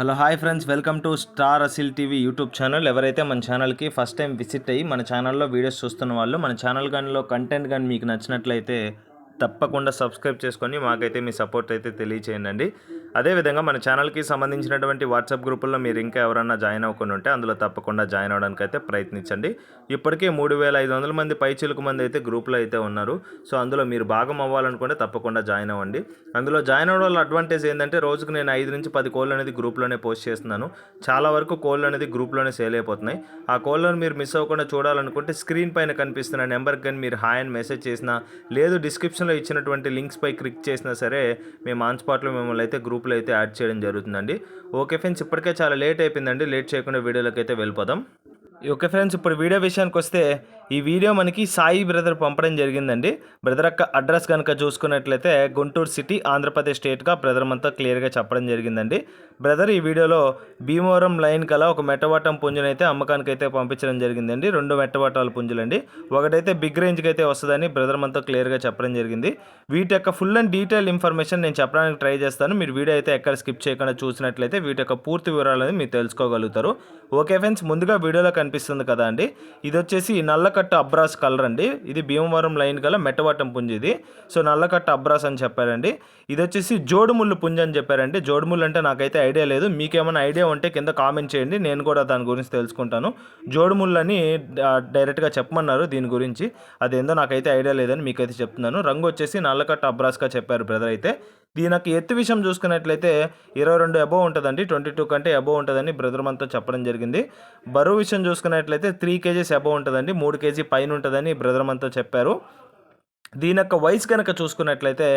Hello hi friends, welcome to Star Asil TV YouTube channel. ఎవరైతే మన ఛానల్కి ఫస్ట్ టైం విజిట్ అయ్యి మన ఛానల్లో వీడియోస్ చూస్తున్న వాళ్ళు, మన ఛానల్ కానీ కంటెంట్ కానీ మీకు నచ్చినట్లయితే తప్పకుండా సబ్స్క్రైబ్ చేసుకొని మాకైతే మీ సపోర్ట్ అయితే తెలియచేయండి. అదేవిధంగా మన ఛానల్కి సంబంధించినటువంటి వాట్సాప్ గ్రూపుల్లో మీరు ఇంకా ఎవరన్నా జాయిన్ అవ్వకుండా ఉంటే అందులో తప్పకుండా జాయిన్ అవ్వడానికి అయితే ప్రయత్నించండి. ఇప్పటికే 3500 మంది పైచిలుకు మంది అయితే గ్రూప్లో అయితే ఉన్నారు. సో అందులో మీరు భాగం అవ్వాలనుకుంటే తప్పకుండా జాయిన్ అవ్వండి. అందులో జాయిన్ అవ్వడం వల్ల అడ్వాంటేజ్ ఏంటంటే రోజుకు నేను 5 నుంచి 10 కోళ్ళు అనేది గ్రూప్లోనే పోస్ట్ చేస్తున్నాను. చాలా వరకు కోళ్ళు అనేది గ్రూప్లోనే సేల్ అయిపోతున్నాయి. ఆ కోళ్ళను మీరు మిస్ అవ్వకుండా చూడాలనుకుంటే స్క్రీన్ పైన కనిపిస్తున్న నెంబర్కి కానీ మీరు హాయ్ అని మెసేజ్ చేసినా, లేదు డిస్క్రిప్షన్లో ఇచ్చినటువంటి లింక్స్పై క్లిక్ చేసినా సరే మేము ఆన్ స్పాట్లో మిమ్మల్ని అయితే గ్రూప్లో అయితే యాడ్ చేయడం జరుగుతుందండి. ఓకే ఫ్రెండ్స్, ఇప్పటికే చాలా లేట్ అయిపోయిందండి. లేట్ చేయకుండా వీడియోలోకి అయితే వెళ్ళిపోదాం. ఓకే ఫ్రెండ్స్, ఇప్పుడు వీడియో విషయానికి వస్తే ఈ వీడియో మనకి సాయి బ్రదర్ పంపడం జరిగిందండి. బ్రదర్ యొక్క అడ్రస్ కనుక చూసుకున్నట్లయితే గుంటూరు సిటీ, ఆంధ్రప్రదేశ్ స్టేట్గా బ్రదర్ అంతా క్లియర్గా చెప్పడం జరిగిందండి. బ్రదర్ ఈ వీడియోలో భీమవరం లైన్ కల ఒక మెట్టవాటం పుంజునైతే అమ్మకానికి అయితే పంపించడం జరిగిందండి. 2 మెట్టవాటాల పుంజులండి. ఒకటైతే బిగ్ రేంజ్కి అయితే వస్తుందని బ్రదర్ అంతా క్లియర్గా చెప్పడం జరిగింది. వీటి యొక్క ఫుల్ అండ్ డీటెయిల్ ఇన్ఫర్మేషన్ నేను చెప్పడానికి ట్రై చేస్తాను. మీరు వీడియో అయితే ఎక్కడ స్కిప్ చేయకుండా చూసినట్లయితే వీటి యొక్క పూర్తి వివరాలు అనేది మీరు తెలుసుకోగలుగుతారు. ఓకే ఫ్రెండ్స్, ముందుగా వీడియోలో కనిపిస్తుంది కదా అండి, ఇది వచ్చేసి నల్లకట్ట అబ్రాస్ కలర్ అండి. ఇది భీమవరం లైన్ గల మెట్టవాటం పుంజు ఇది. సో నల్లకట్ట అబ్రాస్ అని చెప్పారండి. ఇది వచ్చేసి జోడుముళ్ళు పుంజు అని చెప్పారండి. జోడుముళ్ళు అంటే నాకైతే ఐడియా లేదు. మీకేమైనా ఐడియా ఉంటే కింద కామెంట్ చేయండి, నేను కూడా దాని గురించి తెలుసుకుంటాను. జోడుముళ్ళు అని డైరెక్ట్గా చెప్పమన్నారు. దీని గురించి అదేందో నాకైతే ఐడియా లేదని మీకైతే చెప్తున్నాను. రంగు వచ్చేసి నల్లకట్ట అబ్రాస్గా చెప్పారు బ్రదర్ అయితే. దీనికి ఎత్తు విషయం చూసుకున్నట్లయితే 22 అబోవ్ ఉంటుందండి. 22 కంటే అబోవ్ ఉంటుందని బ్రదర్ అంతా చెప్పడం జరిగింది. బరువు విషయం చూసుకున్నట్లయితే 3 కేజీస్ అబోవ్ ఉంటుందండి. 3 కేజీ పైన ఉంటుందని బ్రదర్ అంతా చెప్పారు. దీని యొక్క వయసు కనుక చూసుకున్నట్లయితే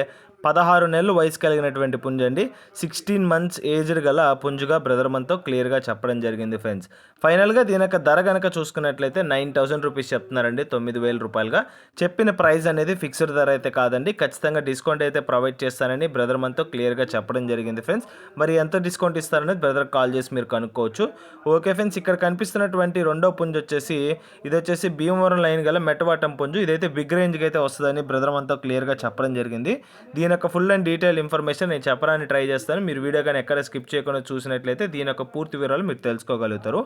16 నెలలు వయసు కలిగినటువంటి పుంజు అండి. 16 మంత్స్ ఏజ్డ్ గల పుంజుగా బ్రదర్ మనతో క్లియర్గా చెప్పడం జరిగింది ఫ్రెండ్స్. ఫైనల్గా దీని యొక్క ధర కనుక చూసుకున్నట్లయితే 9000 రూపీస్ చెప్తున్నారండి. 9000 రూపాయలుగా చెప్పిన ప్రైస్ అనేది ఫిక్స్డ్ ధర అయితే కాదండి. ఖచ్చితంగా డిస్కౌంట్ అయితే ప్రొవైడ్ చేస్తానని బ్రదర్ మనతో క్లియర్గా చెప్పడం జరిగింది ఫ్రెండ్స్. మరి ఎంత డిస్కౌంట్ ఇస్తారనేది బ్రదర్ కాల్ చేసి మీరు కనుక్కోవచ్చు. ఓకే ఫ్రెండ్స్, ఇక్కడ కనిపిస్తున్నటువంటి రెండో పుంజు వచ్చేసి ఇది వచ్చేసి భీమవరం లైన్ గల మెట్టవాటం పుంజు. ఇదైతే బిగ్ రేంజ్కి అయితే వస్తుందని బ్రదర్ మనతో క్లియర్గా చెప్పడం జరిగింది. దీని యొక్క ఫుల్ అండ్ డీటెయిల్ ఇన్ఫర్మేషన్ నేను చెప్పడానికి ట్రై చేస్తాను. మీరు వీడియో కానీ ఎక్కడ స్కిప్ చేయకుండా చూసినట్లయితే దీని యొక్క పూర్తి వివరాలు మీరు తెలుసుకోగలుగుతారు.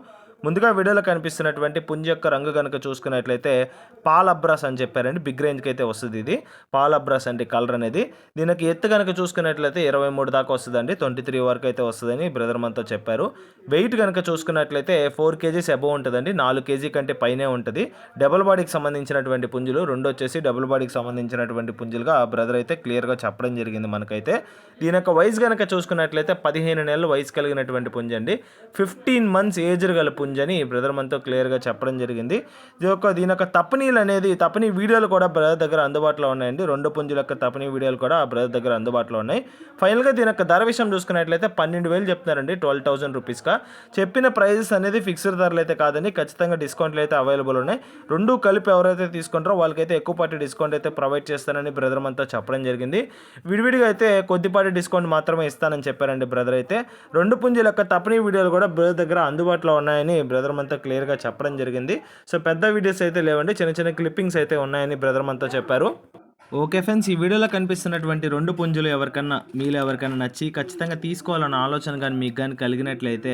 ముందుగా వీడియోలో కనిపిస్తున్నటువంటి పుంజు యొక్క రంగు కనుక చూసుకున్నట్లయితే పాల్ అబ్రాస్ అని చెప్పారండి. బిగ్ రేంజ్కి అయితే వస్తుంది ఇది. పాల్ అబ్రాస్ అంటే కలర్ అనేది. దీనికి ఎత్తు కనుక చూసుకున్నట్లయితే 23 దాకా వస్తుందండి. 23 వరకు అయితే వస్తుందని బ్రదర్ మనతో చెప్పారు. వెయిట్ కనుక చూసుకున్నట్లయితే 4 కేజీస్ అబోవ్ ఉంటుందండి. 4 కేజీ కంటే పైనే ఉంటుంది. డబుల్ బాడీకి సంబంధించినటువంటి పుంజులు, రెండు వచ్చేసి డబుల్ బాడీకి సంబంధించినటువంటి పుంజులుగా బ్రదర్ అయితే క్లియర్గా చెప్పడం జరిగింది మనకైతే. దీని యొక్క వయసు కనుక చూసుకున్నట్లయితే 15 నెలలు వయసు కలిగినటువంటి పుంజు అండి. 15 మంత్స్ ఏజ్డ్ గల పుంజు అని బ్రదర్ మనతో క్లియర్గా చెప్పడం జరిగింది. దీని యొక్క తప్పనీలు అనేది తప్పని వీడియోలు కూడా బ్రదర్ దగ్గర అందుబాటులో ఉన్నాయండి. 2 పుంజుల యొక్క తప్పని వీడియోలు కూడా బ్రదర్ దగ్గర అందుబాటులో ఉన్నాయి. ఫైనల్గా దీని యొక్క ధర విషయం చూసుకున్నట్లయితే 12,000 చెప్తున్నారండి. 12,000 రూపీస్గా చెప్పిన ప్రైజెస్ అనేది ఫిక్స్డ్ ధరలు అయితే కాదని, ఖచ్చితంగా డిస్కౌంట్లు అయితే అవైలబుల్ ఉన్నాయి. రెండు కలిపి ఎవరైతే తీసుకుంటారో వాళ్ళకైతే ఎక్కువ పార్టీ డిస్కౌంట్ అయితే ప్రొవైడ్ చేస్తానని బ్రదర్ మనతో చెప్పడం జరిగింది. విడివిడిగా అయితే కొద్దిపాటి డిస్కౌంట్ మాత్రమే ఇస్తానని చెప్పారండి బ్రదర్ అయితే. 2 పుంజుల యొక్క తప్పని వీడియోలు కూడా బ్రదర్ దగ్గర అందుబాటులో ఉన్నాయని బ్రదర్ మనతో క్లియర్గా చెప్పడం జరిగింది. సో పెద్ద వీడియోస్ అయితే లేవండి, చిన్న చిన్న క్లిప్పింగ్స్ అయితే ఉన్నాయని బ్రదర్ మనతో చెప్పారు. ఓకే ఫ్రెండ్స్, ఈ వీడియోలో కనిపిస్తున్నటువంటి 2 పుంజులు మీలో ఎవరికైనా నచ్చి ఖచ్చితంగా తీసుకోవాలన్న ఆలోచన కానీ మీకు కానీ కలిగినట్లయితే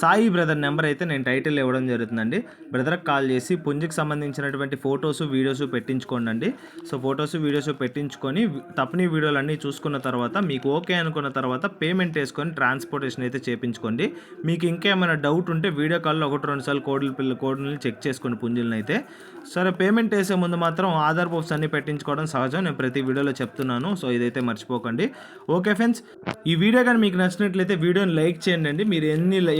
సాయి బ్రదర్ నెంబర్ అయితే నేను టైటిల్ ఇవ్వడం జరుగుతుందండి. బ్రదర్కి కాల్ చేసి పుంజుకి సంబంధించినటువంటి ఫొటోస్ వీడియోస్ పెట్టించుకోండి. సో ఫొటోస్ వీడియోస్ పెట్టించుకొని తప్పని వీడియోలు అన్నీ చూసుకున్న తర్వాత మీకు ఓకే అనుకున్న తర్వాత పేమెంట్ వేసుకొని ట్రాన్స్పోర్టేషన్ అయితే చేయించుకోండి. మీకు ఇంకేమైనా డౌట్ ఉంటే వీడియో కాల్లో 1-2 సార్లు కోడ్ని చెక్ చేసుకోండి పుంజులను అయితే. సరే, పేమెంట్ వేసే ముందు మాత్రం ఆధార్ ప్రూఫ్స్ అన్నీ పెట్టించుకోవడం సహజం, నేను ప్రతి వీడియోలో చెప్తున్నాను. సో ఇదైతే మర్చిపోకండి. ఓకే ఫ్రెండ్స్, ఈ వీడియో కానీ మీకు నచ్చినట్లయితే వీడియోని లైక్ చేయండి. మీరు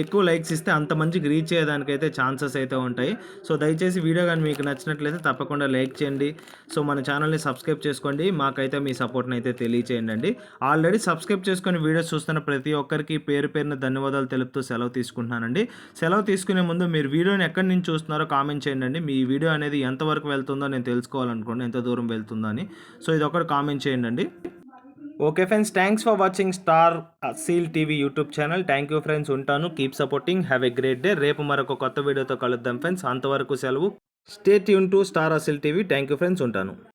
ఎక్కువ లైక్స్ ఇస్తే అంత మంచికి రీచ్ చేయడానికైతే ఛాన్సెస్ అయితే ఉంటాయి. సో దయచేసి వీడియో కానీ మీకు నచ్చినట్లయితే తప్పకుండా లైక్ చేయండి. సో మన ఛానల్ని సబ్స్క్రైబ్ చేసుకోండి. మాకైతే మీ సపోర్ట్ని అయితే తెలియచేయండి. ఆల్రెడీ సబ్స్క్రైబ్ చేసుకొని వీడియోస్ చూస్తున్న ప్రతి ఒక్కరికి పేరు పేరున ధన్యవాదాలు తెలుపుతూ సెలవు తీసుకుంటున్నానండి. సెలవు తీసుకునే ముందు మీరు వీడియోని ఎక్కడి నుంచి చూస్తున్నారో కామెంట్ చేయండి. మీ వీడియో అనేది ఎంతవరకు వెళ్తుందో నేను తెలుసుకోవాలనుకోండి, ఎంత దూరం వెళ్తుందో అని. సో ఇది ఒకటి కామెంట్ చేయండి. Okay friends, thanks for watching Star Asil TV YouTube channel. Thank you friends, ఉంటాను. Keep supporting, have a great day. రేపు మరొక కొత్త వీడియోతో కలుద్దాం ఫ్రెండ్స్. అంతవరకు సెలవు. Stay tune to Star Asil TV. Thank you friends, ఉంటాను.